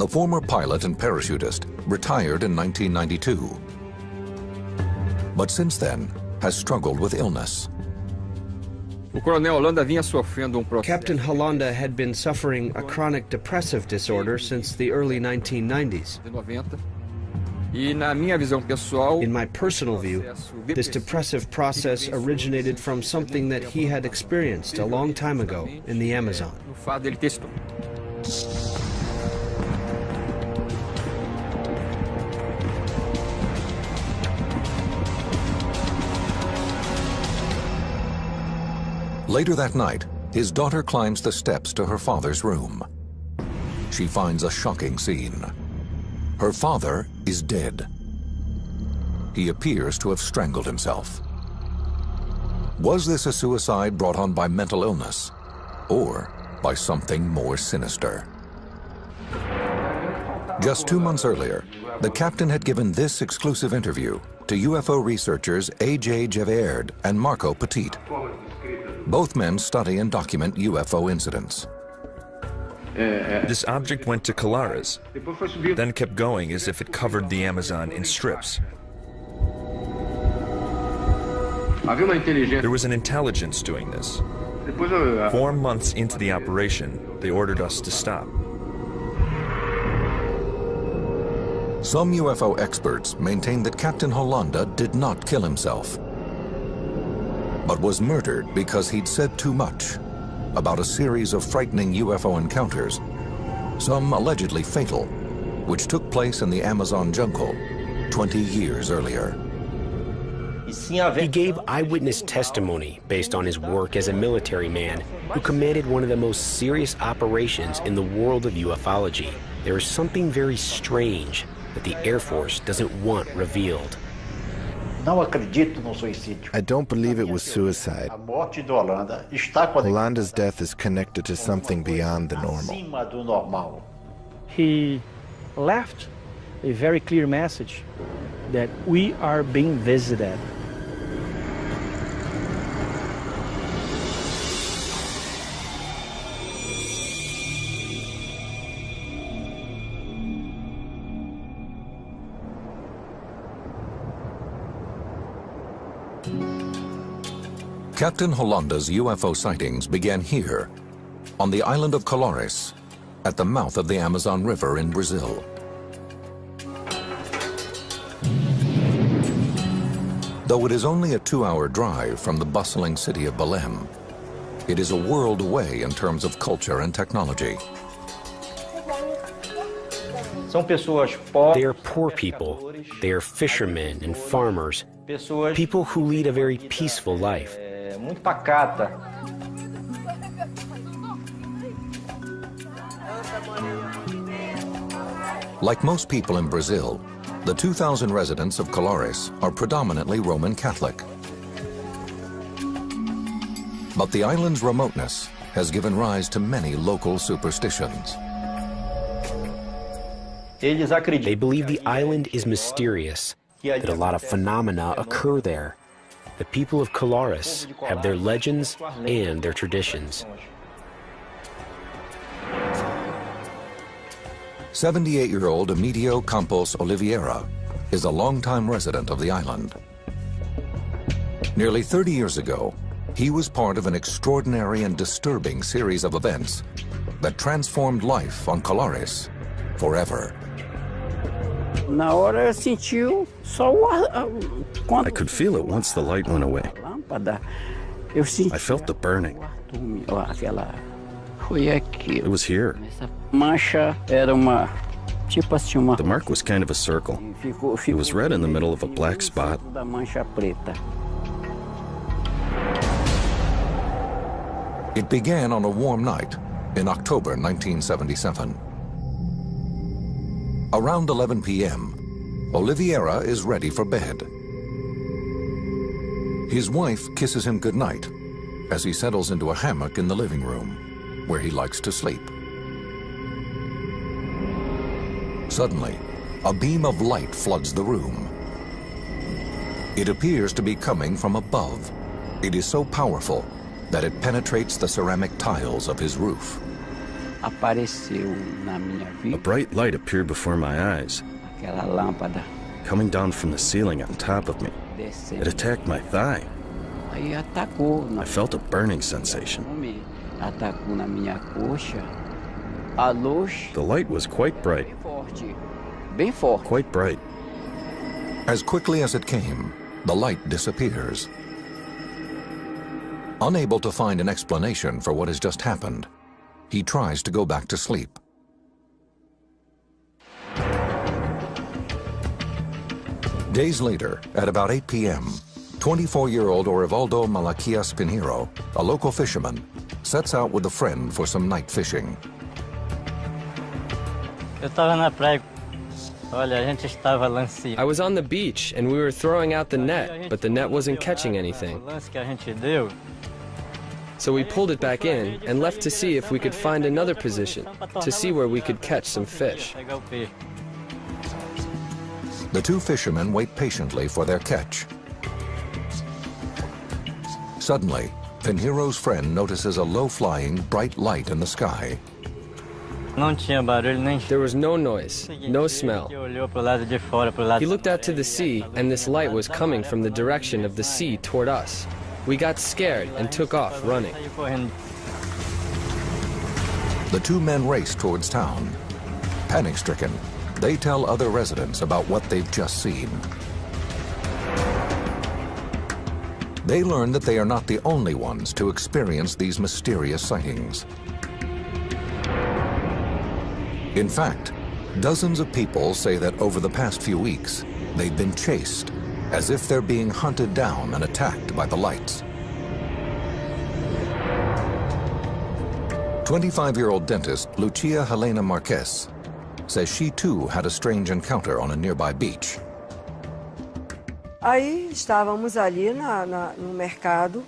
The former pilot and parachutist retired in 1992, but since then has struggled with illness. Captain Hollanda had been suffering a chronic depressive disorder since the early 1990s. In my personal view, this depressive process originated from something that he had experienced a long time ago in the Amazon. Later that night, his daughter climbs the steps to her father's room. She finds a shocking scene. Her father is dead. He appears to have strangled himself. Was this a suicide brought on by mental illness, or by something more sinister? Just 2 months earlier, the captain had given this exclusive interview to UFO researchers A.J. Gevaerd and Marco Petit. Both men study and document UFO incidents. This object went to Colares, then kept going as if it covered the Amazon in strips. There was an intelligence doing this. 4 months into the operation, they ordered us to stop. Some UFO experts maintain that Captain Hollanda did not kill himself, but was murdered because he'd said too much about a series of frightening UFO encounters, some allegedly fatal, which took place in the Amazon jungle 20 years earlier. He gave eyewitness testimony based on his work as a military man who commanded one of the most serious operations in the world of ufology. There is something very strange that the Air Force doesn't want revealed. I don't believe it was suicide. Hollanda's death is connected to something beyond the normal. He left a very clear message that we are being visited. Captain Hollanda's UFO sightings began here, on the island of Colares, at the mouth of the Amazon River in Brazil. Though it is only a 2-hour drive from the bustling city of Belém, it is a world away in terms of culture and technology. They are poor people. They are fishermen and farmers, people who lead a very peaceful life. Like most people in Brazil, the 2,000 residents of Colares are predominantly Roman Catholic. But the island's remoteness has given rise to many local superstitions. They believe the island is mysterious, that a lot of phenomena occur there. The people of Colares have their legends and their traditions. 78-year-old Emilio Campos Oliveira is a longtime resident of the island. Nearly 30 years ago, he was part of an extraordinary and disturbing series of events that transformed life on Colares forever. I could feel it once the light went away. I felt the burning. It was here. The mark was kind of a circle. It was red in the middle of a black spot. It began on a warm night in October 1977. Around 11 p.m., Oliveira is ready for bed. His wife kisses him goodnight as he settles into a hammock in the living room, where he likes to sleep. Suddenly, a beam of light floods the room. It appears to be coming from above. It is so powerful that it penetrates the ceramic tiles of his roof. A bright light appeared before my eyes, coming down from the ceiling on top of me. It attacked my thigh. I felt a burning sensation. The light was quite bright. Quite bright. As quickly as it came, the light disappears. Unable to find an explanation for what has just happened, he tries to go back to sleep. Days later, at about 8 p.m., 24-year-old Orivaldo Malaquias Pinheiro, a local fisherman, sets out with a friend for some night fishing. I was on the beach and we were throwing out the net, but the net wasn't catching anything. So we pulled it back in and left to see if we could find another position, to see where we could catch some fish. The two fishermen wait patiently for their catch. Suddenly, Pinheiro's friend notices a low-flying, bright light in the sky. There was no noise, no smell. He looked out to the sea, and this light was coming from the direction of the sea toward us. We got scared and took off running. The two men race towards town. Panic-stricken, they tell other residents about what they've just seen. They learn that they are not the only ones to experience these mysterious sightings. In fact, dozens of people say that over the past few weeks, they've been chased, as if they're being hunted down and attacked by the lights. 25-year-old dentist Lucia Helena Marquez says she too had a strange encounter on a nearby beach. Aí estávamos ali no mercado.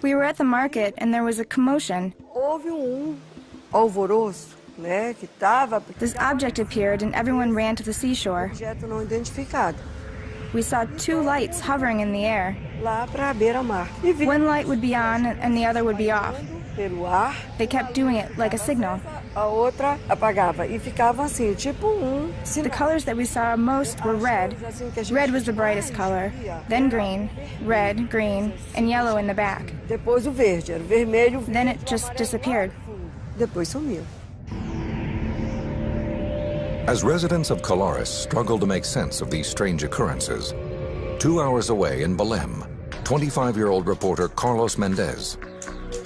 We were at the market and there was a commotion. Houve alvoroço, né, que tava. This object appeared and everyone ran to the seashore. Objeto não identificado. We saw two lights hovering in the air. Lá para a beira-mar. One light would be on and the other would be off. Pelo ar. They kept doing it like a signal. A outra apagava e ficava assim, tipo sinal. The colors that we saw most were red. Red was the brightest color, then green, red, green, and yellow in the back. Depois o verde, era vermelho. Then it just disappeared. Depois sumiu. As residents of Colares struggle to make sense of these strange occurrences, 2 hours away in Belém, 25-year-old reporter Carlos Mendez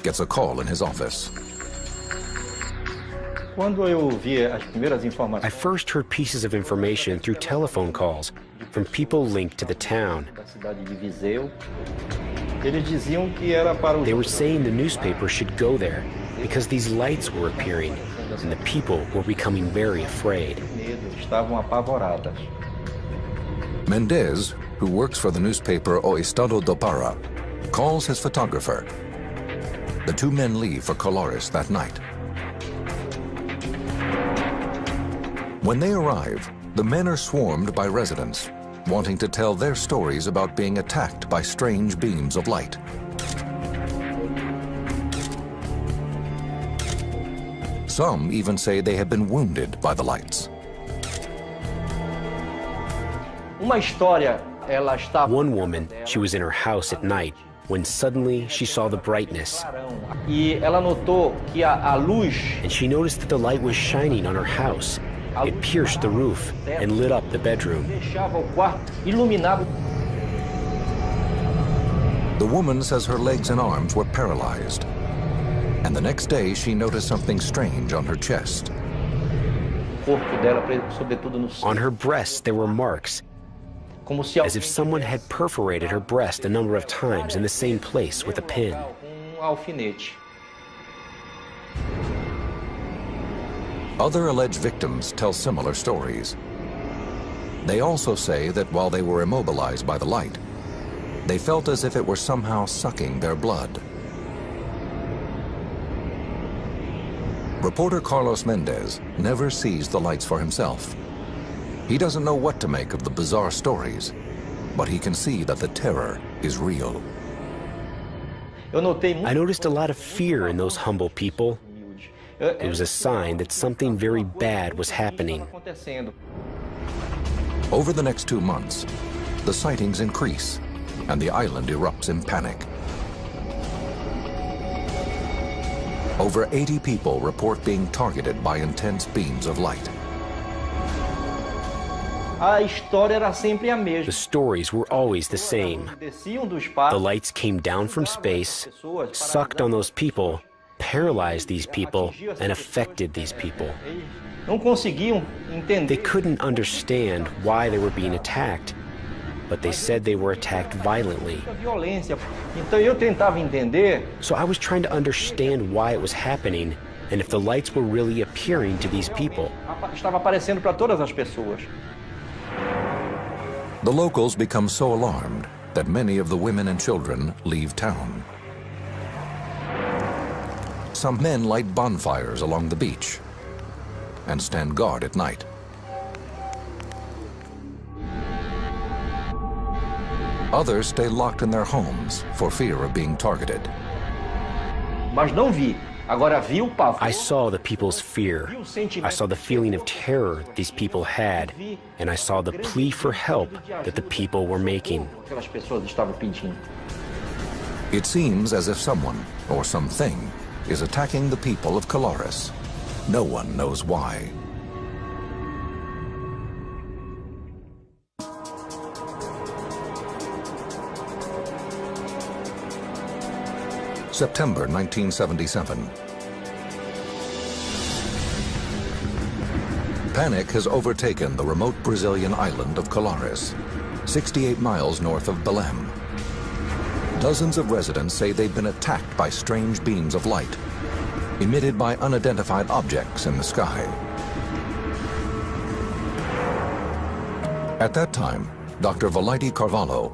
gets a call in his office. I first heard pieces of information through telephone calls from people linked to the town. They were saying the newspaper should go there because these lights were appearing and the people were becoming very afraid. Mendez, who works for the newspaper O Estado do Pará, calls his photographer. The two men leave for Colares that night. When they arrive, the men are swarmed by residents, wanting to tell their stories about being attacked by strange beams of light. Some even say they have been wounded by the lights. One woman, she was in her house at night when suddenly she saw the brightness. And she noticed that the light was shining on her house. It pierced the roof and lit up the bedroom. The woman says her legs and arms were paralyzed. And the next day, she noticed something strange on her chest. On her breast, there were marks, as if someone had perforated her breast a number of times in the same place with a pin. Other alleged victims tell similar stories. They also say that while they were immobilized by the light, they felt as if it were somehow sucking their blood. Reporter Carlos Mendez never sees the lights for himself. He doesn't know what to make of the bizarre stories, but he can see that the terror is real. I noticed a lot of fear in those humble people. It was a sign that something very bad was happening. Over the next 2 months, the sightings increase and the island erupts in panic. Over 80 people report being targeted by intense beams of light. The stories were always the same. The lights came down from space, sucked on those people, paralyzed these people, and affected these people. They couldn't understand why they were being attacked, but they said they were attacked violently. So I was trying to understand why it was happening and if the lights were really appearing to these people. The locals become so alarmed that many of the women and children leave town. Some men light bonfires along the beach and stand guard at night. Others stay locked in their homes for fear of being targeted. I saw the people's fear. I saw the feeling of terror these people had, and I saw the plea for help that the people were making. It seems as if someone or something is attacking the people of Colares. No one knows why. September 1977. Panic has overtaken the remote Brazilian island of Colares, 68 miles north of Belém. Dozens of residents say they've been attacked by strange beams of light, emitted by unidentified objects in the sky. At that time, Dr. Valaide Carvalho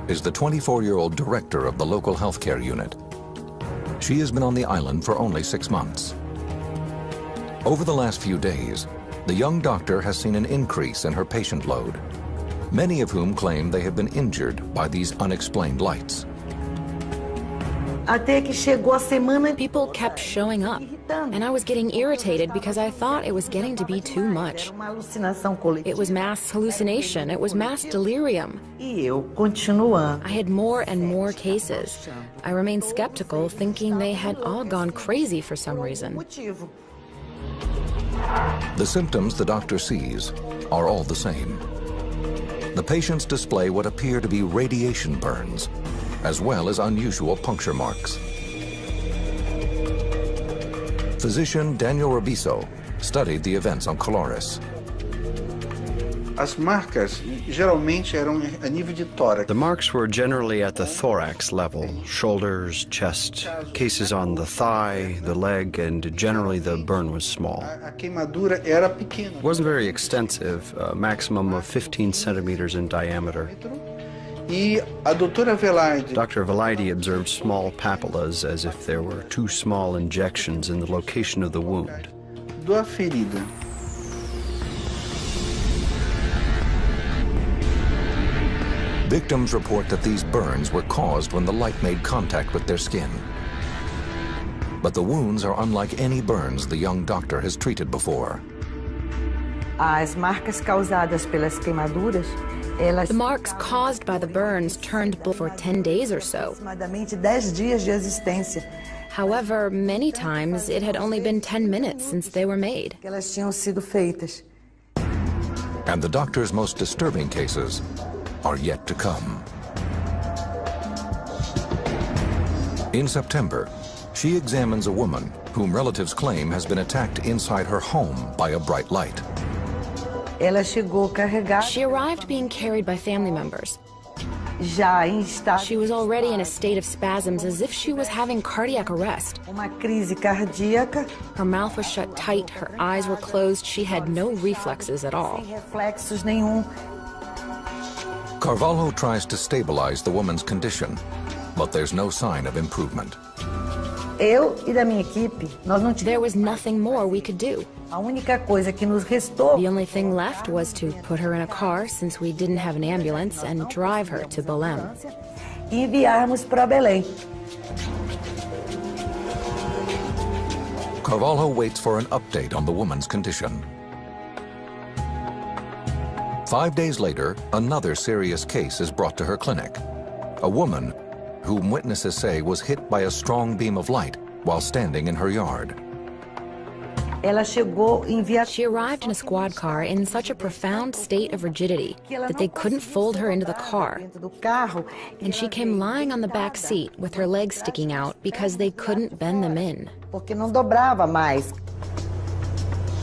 is the 24-year-old director of the local healthcare unit. She has been on the island for only 6 months. Over the last few days, the young doctor has seen an increase in her patient load, many of whom claim they have been injured by these unexplained lights. People kept showing up, and I was getting irritated because I thought it was getting to be too much. It was mass hallucination, it was mass delirium. I had more and more cases. I remained skeptical, thinking they had all gone crazy for some reason. The symptoms the doctor sees are all the same. The patients display what appear to be radiation burns, as well as unusual puncture marks. Physician Daniel Rabiso studied the events on Colares. The marks were generally at the thorax level, shoulders, chest, cases on the thigh, the leg, and generally the burn was small. It wasn't very extensive, a maximum of 15 centimeters in diameter. Dr. Valaide observed small papillas as if there were 2 small injections in the location of the wound. Victims report that these burns were caused when the light made contact with their skin. But the wounds are unlike any burns the young doctor has treated before. The marks caused by the burns turned blue for 10 days or so. However, many times it had only been 10 minutes since they were made. And the doctor's most disturbing cases are yet to come. In September, she examines a woman whom relatives claim has been attacked inside her home by a bright light. She arrived being carried by family members. She was already in a state of spasms as if she was having cardiac arrest. Her mouth was shut tight, her eyes were closed, she had no reflexes at all. Carvalho tries to stabilize the woman's condition, but there's no sign of improvement. There was nothing more we could do. The only thing left was to put her in a car, since we didn't have an ambulance, and drive her to Belém. Carvalho waits for an update on the woman's condition. 5 days later, another serious case is brought to her clinic. A woman whom witnesses say was hit by a strong beam of light while standing in her yard. She arrived in a squad car in such a profound state of rigidity that they couldn't fold her into the car. And she came lying on the back seat with her legs sticking out because they couldn't bend them in.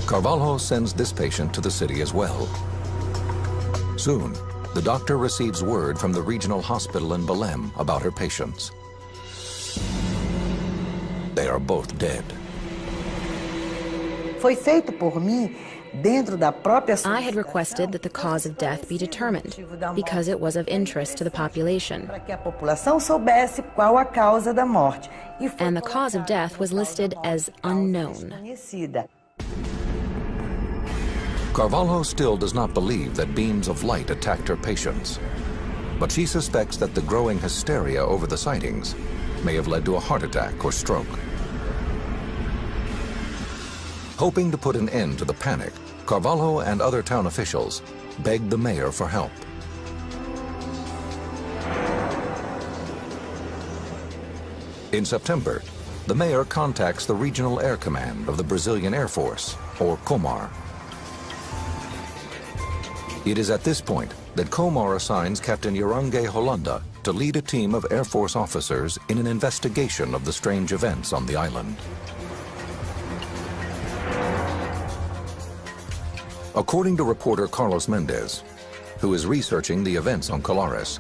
Carvalho sends this patient to the city as well. Soon, the doctor receives word from the regional hospital in Belém about her patients. They are both dead. I had requested that the cause of death be determined because it was of interest to the population. And the cause of death was listed as unknown. Carvalho still does not believe that beams of light attacked her patients, but she suspects that the growing hysteria over the sightings may have led to a heart attack or stroke. Hoping to put an end to the panic, Carvalho and other town officials begged the mayor for help. In September, the mayor contacts the Regional Air Command of the Brazilian Air Force, or COMAR. It is at this point that COMAR assigns Captain Yorange Holanda to lead a team of Air Force officers in an investigation of the strange events on the island. According to reporter Carlos Mendez, who is researching the events on Colares,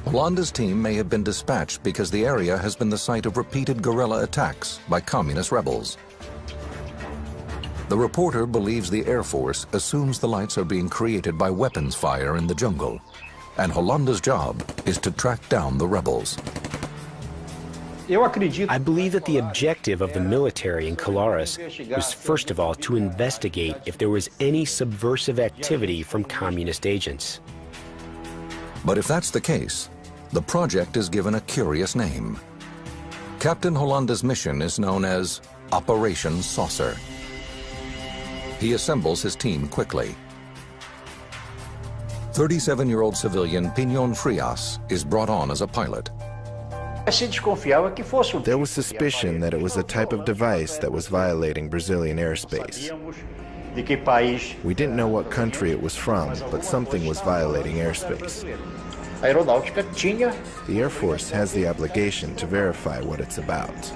Holanda's team may have been dispatched because the area has been the site of repeated guerrilla attacks by communist rebels. The reporter believes the Air Force assumes the lights are being created by weapons fire in the jungle, and Holanda's job is to track down the rebels. I believe that the objective of the military in Colares was first of all to investigate if there was any subversive activity from communist agents. But if that's the case, the project is given a curious name. Captain Holanda's mission is known as Operation Saucer. He assembles his team quickly. 37-year-old civilian Pinon Frias is brought on as a pilot. There was suspicion that it was a type of device that was violating Brazilian airspace. We didn't know what country it was from, but something was violating airspace. The Air Force has the obligation to verify what it's about.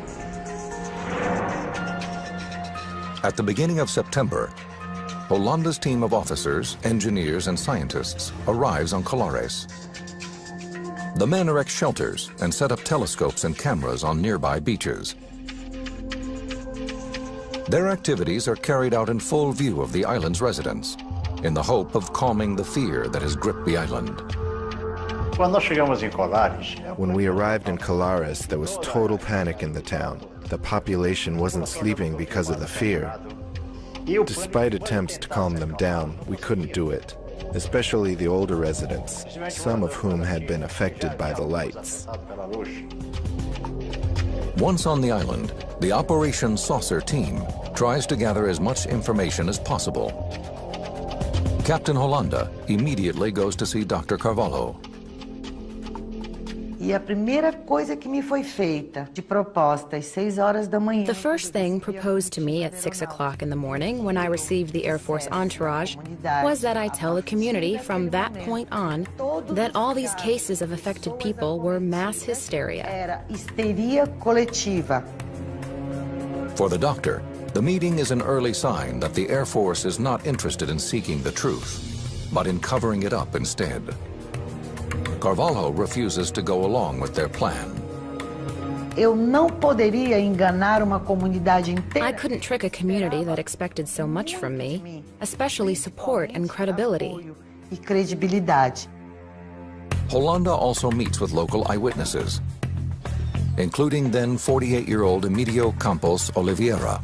At the beginning of September, Holanda's team of officers, engineers, and scientists arrives on Colares. The men erect shelters and set up telescopes and cameras on nearby beaches. Their activities are carried out in full view of the island's residents, in the hope of calming the fear that has gripped the island. When we arrived in Colares, there was total panic in the town. The population wasn't sleeping because of the fear. Despite attempts to calm them down, we couldn't do it, especially the older residents, some of whom had been affected by the lights. Once on the island, the Operation Saucer team tries to gather as much information as possible. Captain Holanda immediately goes to see Dr. Carvalho. The first thing proposed to me at 6 o'clock in the morning when I received the Air Force entourage was that I tell the community from that point on that all these cases of affected people were mass hysteria. For the doctor, the meeting is an early sign that the Air Force is not interested in seeking the truth, but in covering it up instead. Carvalho refuses to go along with their plan. I couldn't trick a community that expected so much from me, especially support and credibility. Holanda also meets with local eyewitnesses, including then 48-year-old Emilio Campos Oliveira,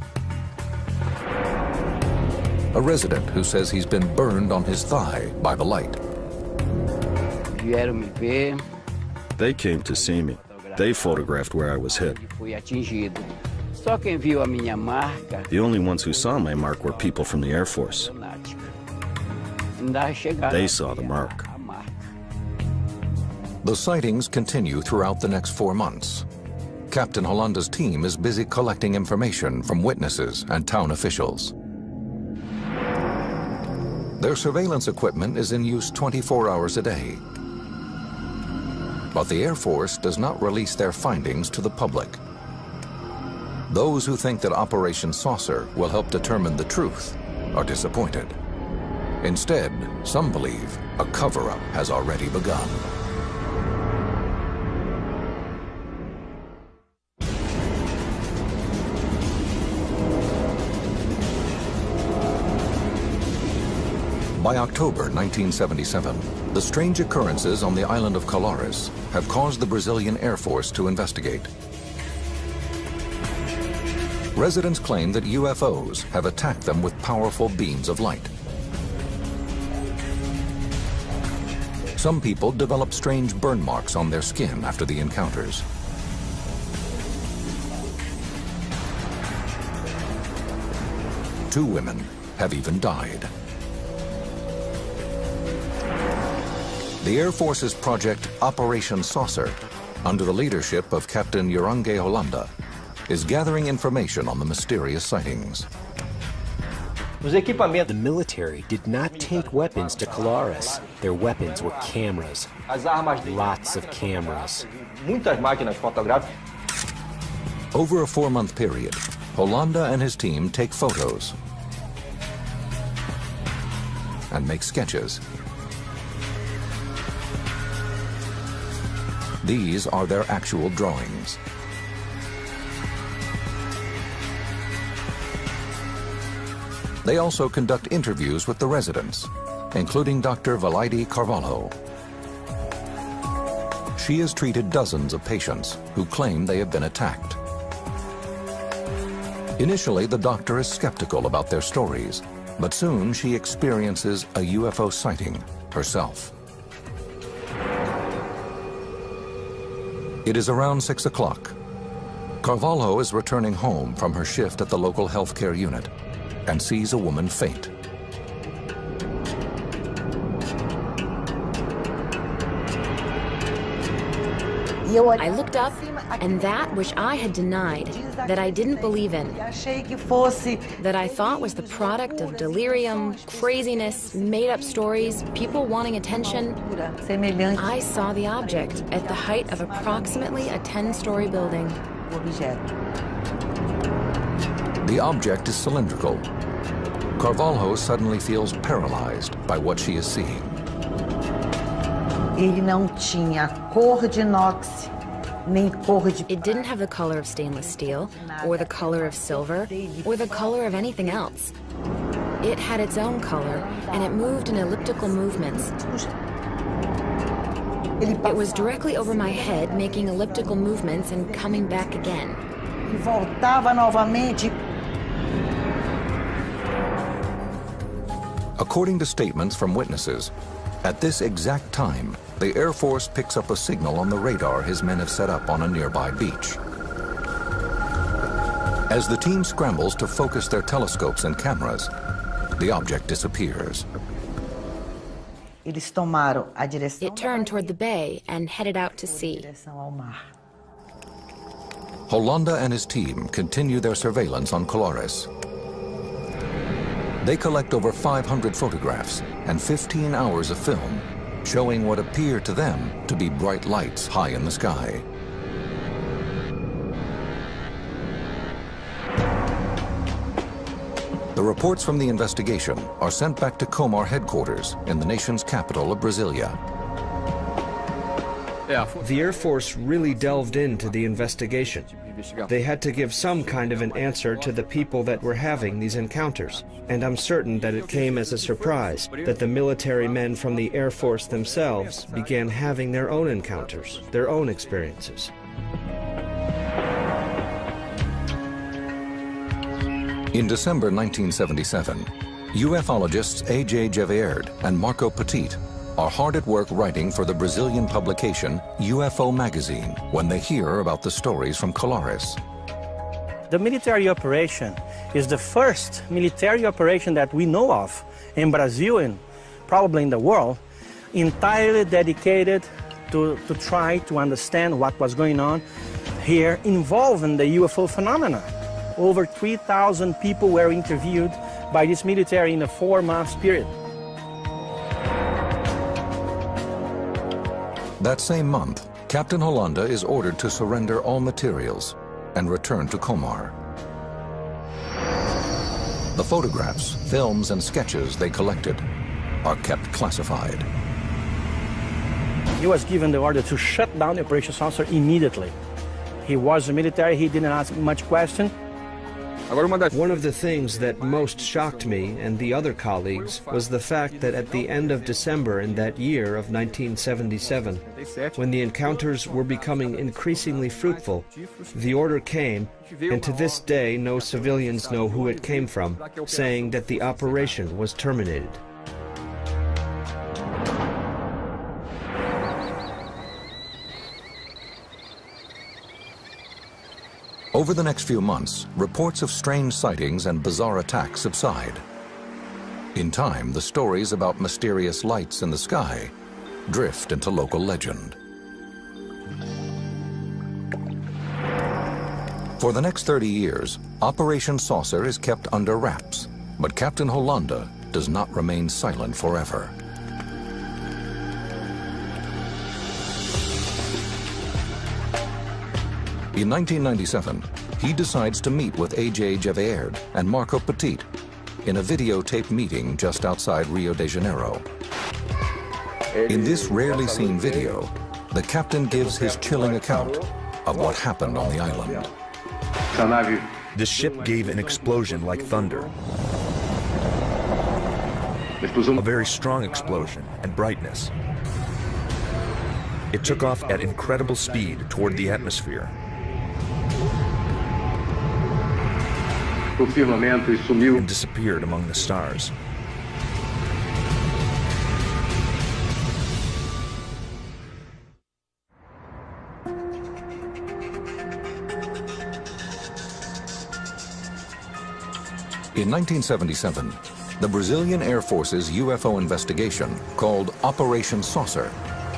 a resident who says he's been burned on his thigh by the light. They came to see me. They photographed where I was hit. The only ones who saw my mark were people from the Air Force. They saw the mark. The sightings continue throughout the next 4 months. Captain Hollanda's team is busy collecting information from witnesses and town officials. Their surveillance equipment is in use 24 hours a day. But the Air Force does not release their findings to the public. Those who think that Operation Saucer will help determine the truth are disappointed. Instead, some believe a cover-up has already begun. By October 1977, the strange occurrences on the island of Colares have caused the Brazilian Air Force to investigate. Residents claim that UFOs have attacked them with powerful beams of light. Some people develop strange burn marks on their skin after the encounters. Two women have even died. The Air Force's project Operation Saucer, under the leadership of Captain Uranga Hollanda, is gathering information on the mysterious sightings. The military did not take weapons to Colares. Their weapons were cameras. Lots of cameras. Over a 4-month period, Hollanda and his team take photos and make sketches. These are their actual drawings. They also conduct interviews with the residents, including Dr. Valaide Carvalho. She has treated dozens of patients who claim they have been attacked. Initially, the doctor is skeptical about their stories, but soon she experiences a UFO sighting herself. It is around 6 o'clock. Carvalho is returning home from her shift at the local healthcare unit and sees a woman faint. I looked up, and that which I had denied, that I didn't believe in, that I thought was the product of delirium, craziness, made-up stories, people wanting attention, I saw the object at the height of approximately a 10-story building. The object is cylindrical. Carvalho suddenly feels paralyzed by what she is seeing. It didn't have the color of stainless steel, or the color of silver, or the color of anything else. It had its own color, and it moved in elliptical movements. It was directly over my head, making elliptical movements and coming back again. According to statements from witnesses, at this exact time, the Air Force picks up a signal on the radar his men have set up on a nearby beach. As the team scrambles to focus their telescopes and cameras, the object disappears. It turned toward the bay and headed out to sea. Hollanda and his team continue their surveillance on Colares. They collect over 500 photographs and 15 hours of film, showing what appear to them to be bright lights high in the sky. The reports from the investigation are sent back to Comar headquarters in the nation's capital of Brasilia. The Air Force really delved into the investigation. They had to give some kind of an answer to the people that were having these encounters. And I'm certain that it came as a surprise that the military men from the Air Force themselves began having their own encounters, their own experiences. In December 1977, ufologists A.J. Gevaerd and Marco Petit are hard at work writing for the Brazilian publication UFO magazine when they hear about the stories from Colares. The military operation is the first military operation that we know of in Brazil and probably in the world, entirely dedicated to try to understand what was going on here involving the UFO phenomena. Over 3,000 people were interviewed by this military in a 4-month period. That same month, Captain Hollanda is ordered to surrender all materials and return to Comar. The photographs, films, and sketches they collected are kept classified. He was given the order to shut down the Operation Saucer immediately. He was a military, he didn't ask much question. One of the things that most shocked me and the other colleagues was the fact that at the end of December in that year of 1977, when the encounters were becoming increasingly fruitful, the order came, and to this day no civilians know who it came from, saying that the operation was terminated. Over the next few months, reports of strange sightings and bizarre attacks subside. In time, the stories about mysterious lights in the sky drift into local legend. For the next 30 years, Operation Saucer is kept under wraps, but Captain Hollanda does not remain silent forever. In 1997, he decides to meet with A.J. Gevaerd and Marco Petit in a videotape meeting just outside Rio de Janeiro. In this rarely seen video, the captain gives his chilling account of what happened on the island. The ship gave an explosion like thunder. A very strong explosion and brightness. It took off at incredible speed toward the atmosphere. And disappeared among the stars. In 1977, the Brazilian Air Force's UFO investigation, called Operation Saucer,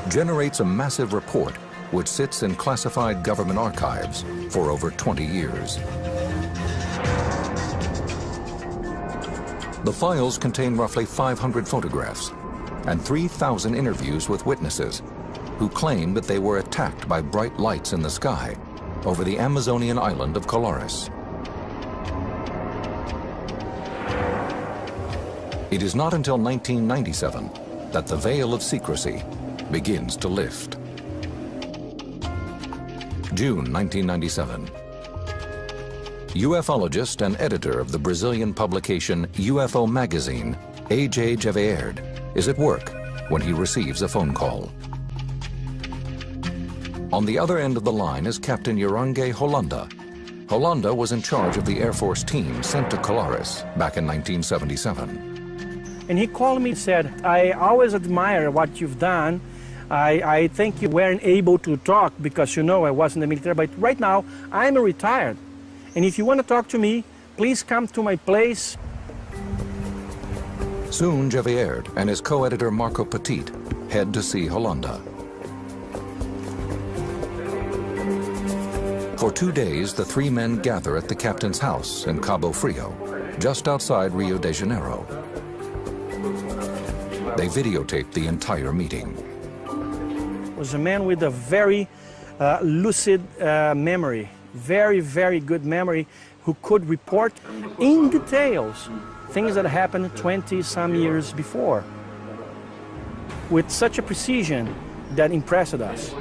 generates a massive report which sits in classified government archives for over 20 years. The files contain roughly 500 photographs and 3,000 interviews with witnesses who claim that they were attacked by bright lights in the sky over the Amazonian island of Colares. It is not until 1997 that the veil of secrecy begins to lift. June 1997. UFologist and editor of the Brazilian publication UFO magazine, A.J. Gevaerd, is at work when he receives a phone call. On the other end of the line is Captain Uranger Hollanda. Hollanda was in charge of the Air Force team sent to Colares back in 1977. And he called me and said, I always admire what you've done. I think you weren't able to talk because, you know, I was in the military, but right now I'm retired. And if you want to talk to me, please come to my place. Soon, Gevaerd and his co-editor Marco Petit head to see Hollanda. For 2 days, the three men gather at the captain's house in Cabo Frio, just outside Rio de Janeiro. They videotape the entire meeting. He was a man with a very lucid memory. Very, very good memory, who could report in details things that happened 20-some years before with such a precision that impressed us.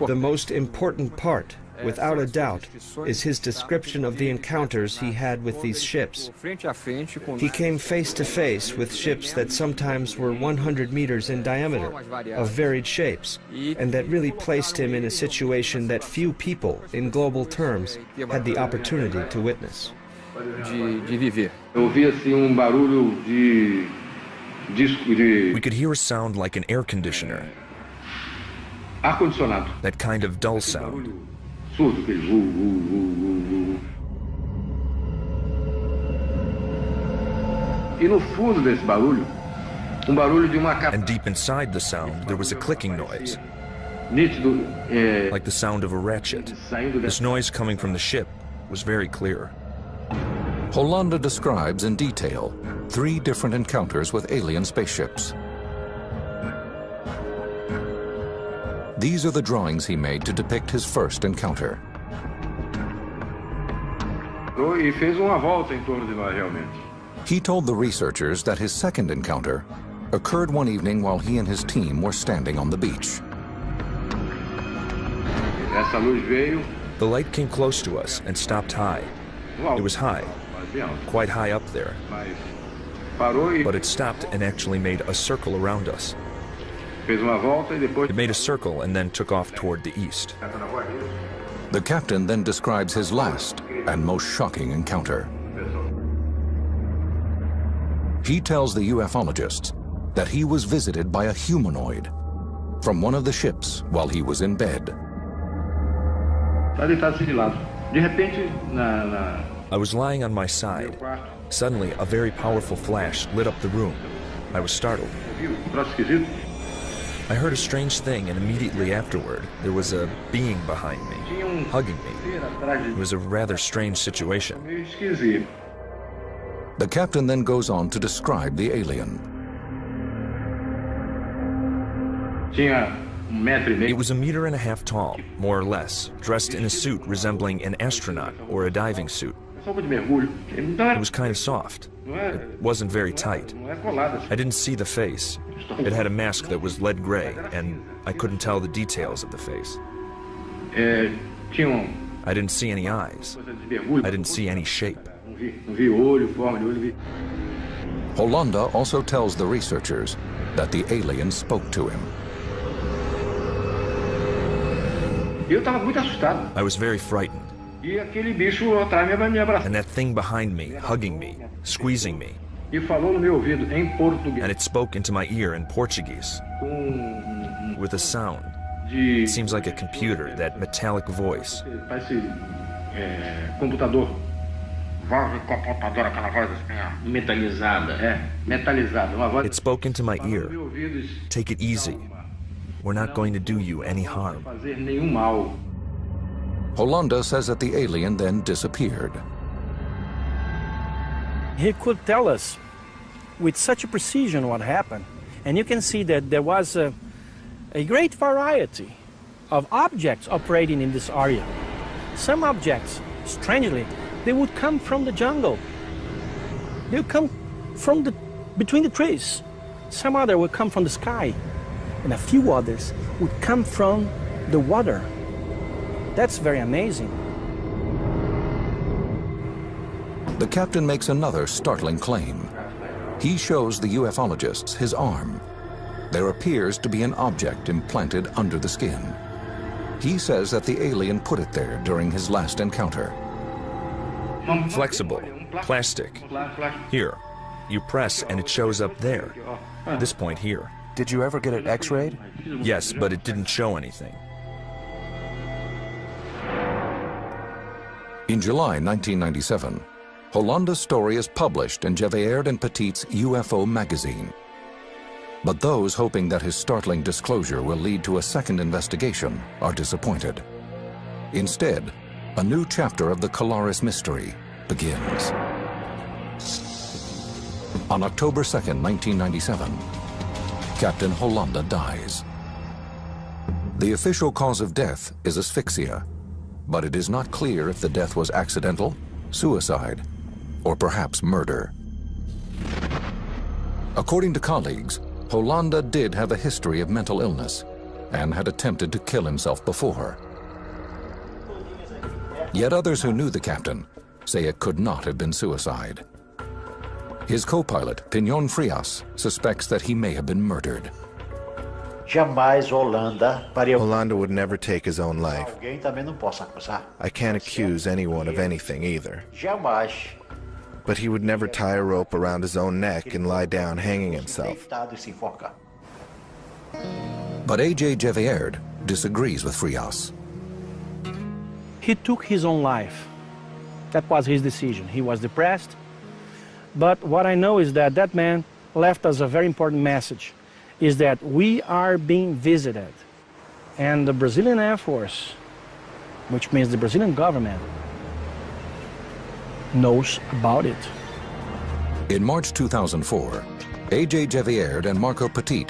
The most important part, without a doubt, is his description of the encounters he had with these ships. He came face to face with ships that sometimes were 100 meters in diameter, of varied shapes, and that really placed him in a situation that few people, in global terms, had the opportunity to witness. We could hear a sound like an air conditioner. That kind of dull sound. And deep inside the sound, there was a clicking noise, like the sound of a ratchet. This noise coming from the ship was very clear. Hollanda describes in detail 3 different encounters with alien spaceships. These are the drawings he made to depict his first encounter. He told the researchers that his second encounter occurred one evening while he and his team were standing on the beach. The light came close to us and stopped high. It was high, quite high up there. But it stopped and actually made a circle around us. It made a circle and then took off toward the east. The captain then describes his last and most shocking encounter. He tells the ufologists that he was visited by a humanoid from one of the ships while he was in bed. I was lying on my side. Suddenly, a very powerful flash lit up the room. I was startled. I heard a strange thing, and immediately afterward, there was a being behind me, hugging me. It was a rather strange situation. The captain then goes on to describe the alien. It was 1.5 meters tall, more or less, dressed in a suit resembling an astronaut or a diving suit. It was kind of soft. It wasn't very tight. I didn't see the face. It had a mask that was lead gray, and I couldn't tell the details of the face. I didn't see any eyes. I didn't see any shape. Hollanda also tells the researchers that the alien spoke to him. I was very frightened. And that thing behind me, hugging me, squeezing me. And it spoke into my ear in Portuguese, with a sound. It seems like a computer, that metallic voice. It spoke into my ear. Take it easy. We're not going to do you any harm. Hollanda says that the alien then disappeared. He could tell us with such a precision what happened. And you can see that there was a great variety of objects operating in this area. Some objects, strangely, they would come from the jungle. They would come from between the trees. Some other would come from the sky. And a few others would come from the water. That's very amazing. The captain makes another startling claim. He shows the ufologists his arm. There appears to be an object implanted under the skin. He says that the alien put it there during his last encounter. Flexible, plastic. Here, you press and it shows up there. This point here. Did you ever get it x-rayed? Yes, but it didn't show anything. In July 1997, Hollanda's story is published in Gevaerd and Petit's UFO magazine. But those hoping that his startling disclosure will lead to a second investigation are disappointed. Instead, a new chapter of the Colares mystery begins. On October 2nd, 1997, Captain Hollanda dies. The official cause of death is asphyxia, but it is not clear if the death was accidental, suicide, or perhaps murder. According to colleagues, Hollanda did have a history of mental illness and had attempted to kill himself before. Yet others who knew the captain say it could not have been suicide. His co-pilot, Pinon Frias, suspects that he may have been murdered. Hollanda would never take his own life. I can't accuse anyone of anything either. But he would never tie a rope around his own neck and lie down hanging himself. But A.J. Gevaerd disagrees with Frias. He took his own life. That was his decision. He was depressed. But what I know is that that man left us a very important message, is that we are being visited. And the Brazilian Air Force, which means the Brazilian government, knows about it. In March 2004, A.J. Javier and Marco Petit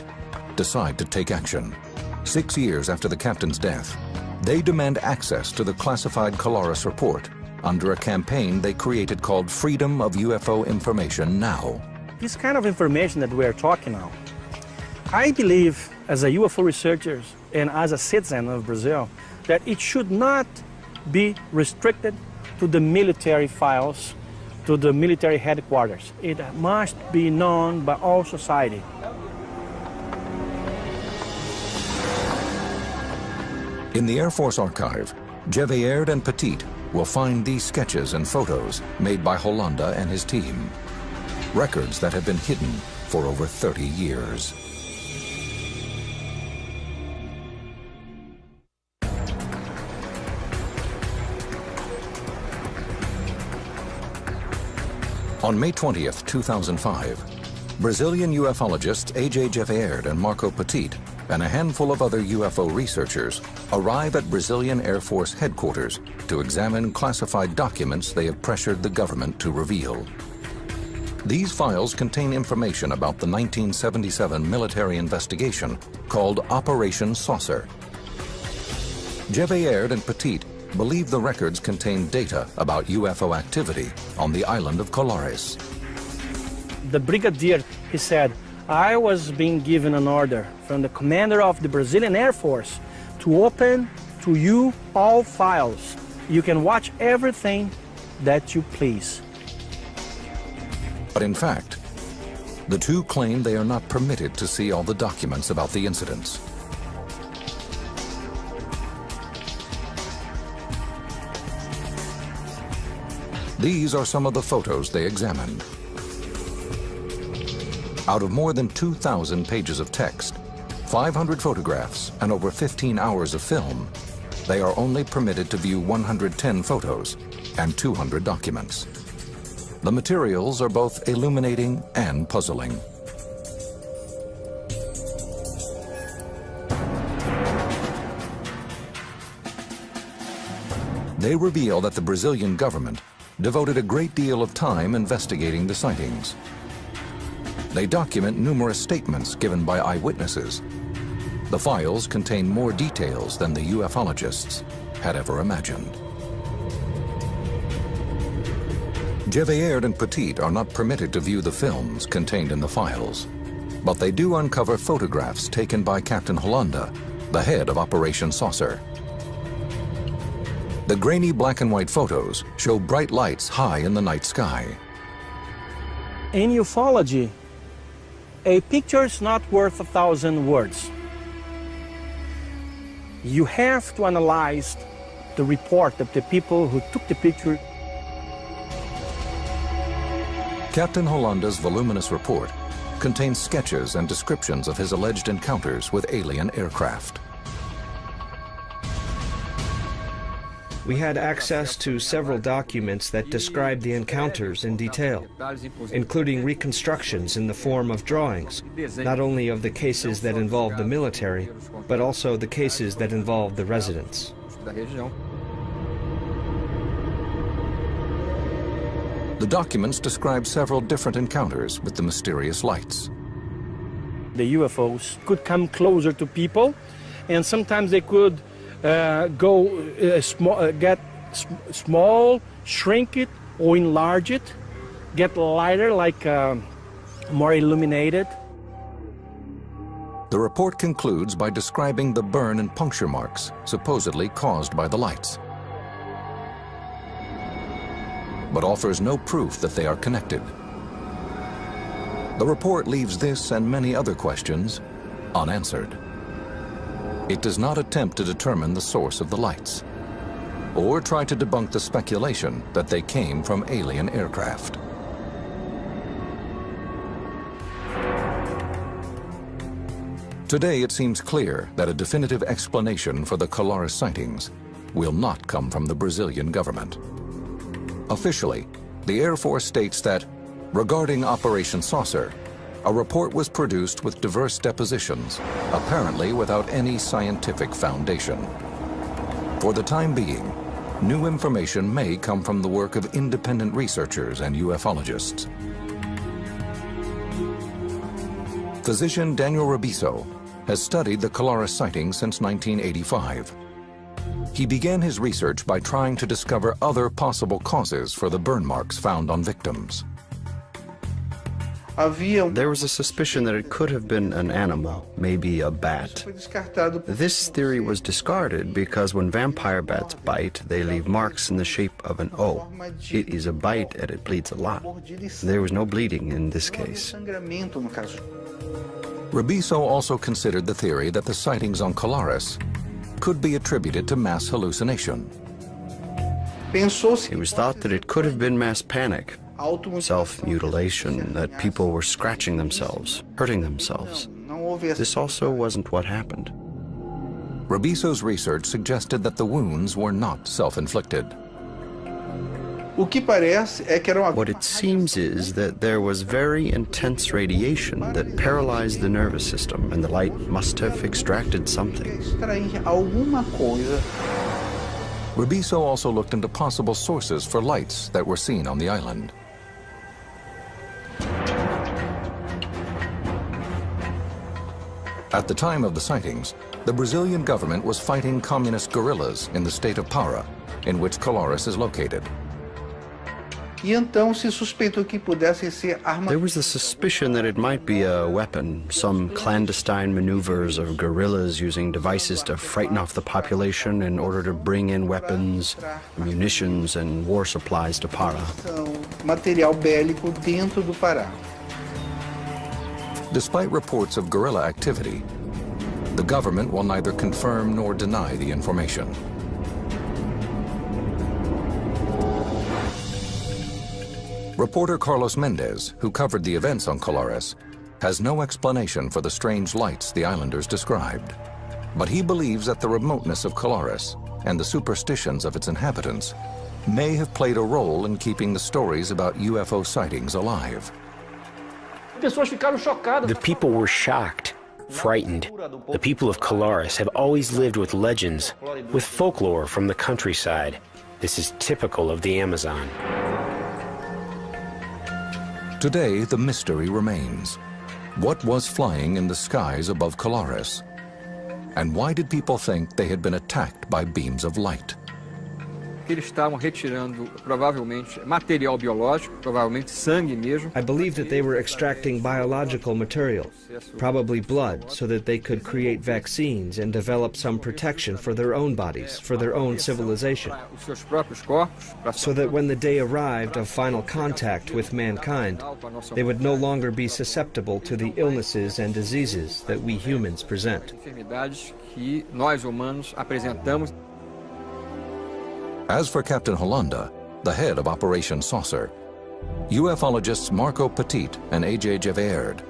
decide to take action. 6 years after the captain's death, they demand access to the classified Colares report under a campaign they created called Freedom of UFO Information Now. This kind of information that we are talking now, I believe as a UFO researcher and as a citizen of Brazil, that it should not be restricted to the military files, to the military headquarters. It must be known by all society. In the Air Force archive, Javier and Petit will find these sketches and photos made by Holanda and his team. Records that have been hidden for over 30 years. On May 20th, 2005, Brazilian ufologists A.J. Javier and Marco Petit and a handful of other UFO researchers arrive at Brazilian Air Force headquarters to examine classified documents they have pressured the government to reveal. These files contain information about the 1977 military investigation called Operation Saucer. Javier and Petit believe the records contain data about UFO activity on the island of Colares. The brigadier, he said, I was being given an order from the commander of the Brazilian Air Force to open to you all files. You can watch everything that you please. But in fact, the two claim they are not permitted to see all the documents about the incidents. These are some of the photos they examined. Out of more than 2,000 pages of text, 500 photographs, and over 15 hours of film, they are only permitted to view 110 photos and 200 documents. The materials are both illuminating and puzzling. They reveal that the Brazilian government devoted a great deal of time investigating the sightings. They document numerous statements given by eyewitnesses. The files contain more details than the ufologists had ever imagined. Javier and Petit are not permitted to view the films contained in the files, but they do uncover photographs taken by Captain Holanda, the head of Operation Saucer. The grainy black and white photos show bright lights high in the night sky. In ufology, a picture is not worth 1,000 words. You have to analyze the report of the people who took the picture. Captain Holanda's voluminous report contains sketches and descriptions of his alleged encounters with alien aircraft. We had access to several documents that describe the encounters in detail, including reconstructions in the form of drawings, not only of the cases that involved the military, but also the cases that involved the residents. The documents describe several different encounters with the mysterious lights. The UFOs could come closer to people, and sometimes they could get small, shrink it, or enlarge it, get lighter, like more illuminated. The report concludes by describing the burn and puncture marks supposedly caused by the lights, but offers no proof that they are connected. The report leaves this and many other questions unanswered. It does not attempt to determine the source of the lights, or try to debunk the speculation that they came from alien aircraft. Today it seems clear that a definitive explanation for the Colares sightings will not come from the Brazilian government. Officially, the Air Force states that, regarding Operation Saucer, a report was produced with diverse depositions, apparently without any scientific foundation. For the time being, new information may come from the work of independent researchers and ufologists. Physician Daniel Roswell has studied the Colares sightings since 1985. He began his research by trying to discover other possible causes for the burn marks found on victims. There was a suspicion that it could have been an animal, maybe a bat. This theory was discarded because when vampire bats bite, they leave marks in the shape of an O. It is a bite and it bleeds a lot. There was no bleeding in this case. Roswell also considered the theory that the sightings on Colares could be attributed to mass hallucination. It was thought that it could have been mass panic, self-mutilation, that people were scratching themselves, hurting themselves. This also wasn't what happened. Roswell's research suggested that the wounds were not self-inflicted. What it seems is that there was very intense radiation that paralyzed the nervous system, and the light must have extracted something. Roswell also looked into possible sources for lights that were seen on the island. At the time of the sightings, the Brazilian government was fighting communist guerrillas in the state of Para, in which Colares is located. There was the suspicion that it might be a weapon, some clandestine maneuvers of guerrillas using devices to frighten off the population in order to bring in weapons, munitions, and war supplies to Para. Despite reports of guerrilla activity, the government will neither confirm nor deny the information. Reporter Carlos Mendez, who covered the events on Colares, has no explanation for the strange lights the islanders described. But he believes that the remoteness of Colares and the superstitions of its inhabitants may have played a role in keeping the stories about UFO sightings alive. The people were shocked, frightened. The people of Colares have always lived with legends, with folklore from the countryside. This is typical of the Amazon. Today, the mystery remains. What was flying in the skies above Colares? And why did people think they had been attacked by beams of light? Eles estavam retirando provavelmente material biológico, provavelmente sangue mesmo. I believe that they were extracting biological material, probably blood, so that they could create vaccines and develop some protection for their own bodies, for their own civilization. So that when the day arrived of final contact with mankind, they would no longer be susceptible to the illnesses and diseases that we humans present. Que nós humanos apresentamos. As for Captain Holanda, the head of Operation Saucer, ufologists Marco Petit and A.J. Gevaerd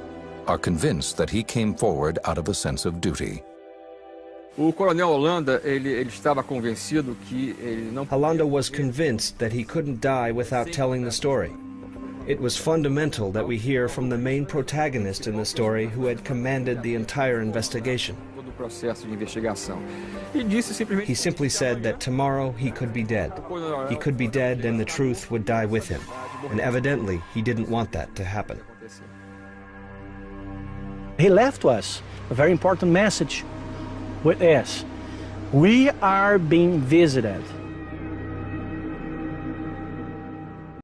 are convinced that he came forward out of a sense of duty. Holanda was convinced that he couldn't die without telling the story. It was fundamental that we hear from the main protagonist in the story who had commanded the entire investigation. He simply said that tomorrow he could be dead. He could be dead and the truth would die with him. And evidently, he didn't want that to happen. He left us a very important message with us. We are being visited.